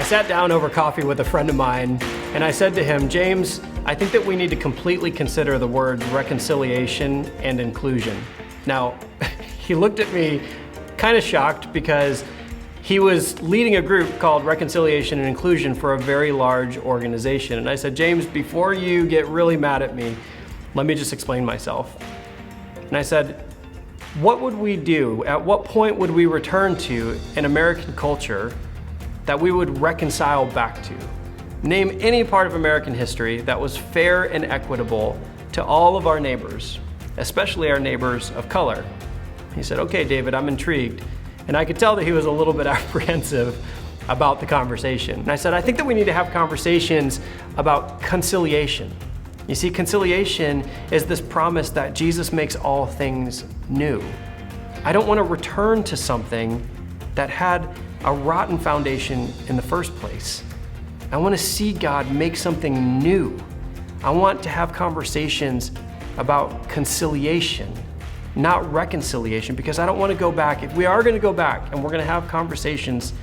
sat down over coffee with a friend of mine and I said to him, James, I think that we need to completely consider the words reconciliation and inclusion. Now, he looked at me kind of shocked because he was leading a group called Reconciliation and Inclusion for a very large organization. And I said, James, before you get really mad at me, let me just explain myself. And I said, what would we do? At what point would we return to in American culture that we would reconcile back to? Name any part of American history that was fair and equitable to all of our neighbors, especially our neighbors of color. He said, okay, David, I'm intrigued. And I could tell that he was a little bit apprehensive about the conversation. And I said, I think that we need to have conversations about conciliation. You see, conciliation is this promise that Jesus makes all things new. I don't want to return to something that had a rotten foundation in the first place. I want to see God make something new. I want to have conversations about conciliation, not reconciliation, because I don't want to go back. If we are going to go back and we're going to have conversations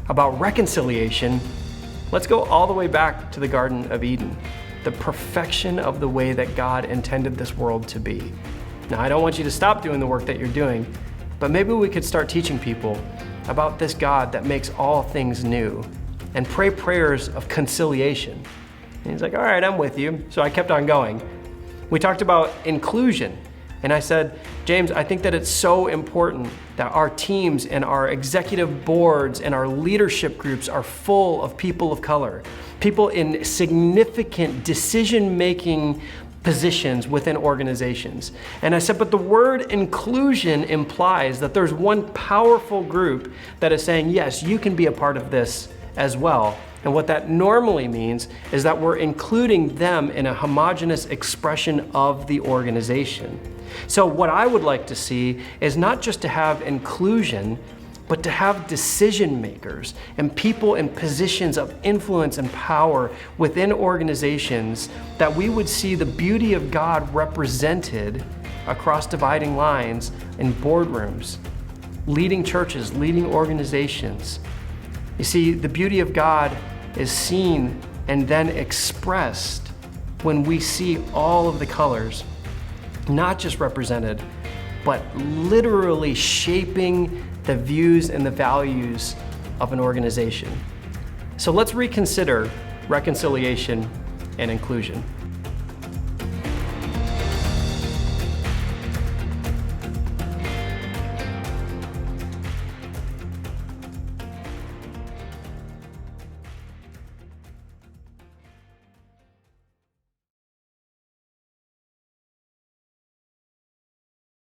about reconciliation, let's go all the way back to the Garden of Eden, the perfection of the way that God intended this world to be. Now, I don't want you to stop doing the work that you're doing, but maybe we could start teaching people about this God that makes all things new and pray prayers of conciliation. And he's like, all right, I'm with you. So I kept on going. We talked about inclusion. And I said, James, I think that it's so important that our teams and our executive boards and our leadership groups are full of people of color, people in significant decision-making positions within organizations. And I said, but the word inclusion implies that there's one powerful group that is saying, yes, you can be a part of this as well. And what that normally means is that we're including them in a homogeneous expression of the organization. So what I would like to see is not just to have inclusion, but to have decision makers and people in positions of influence and power within organizations, that we would see the beauty of God represented across dividing lines in boardrooms, leading churches, leading organizations. You see, the beauty of God is seen and then expressed when we see all of the colors, not just represented, but literally shaping the views and the values of an organization. So let's reconsider reconciliation and inclusion.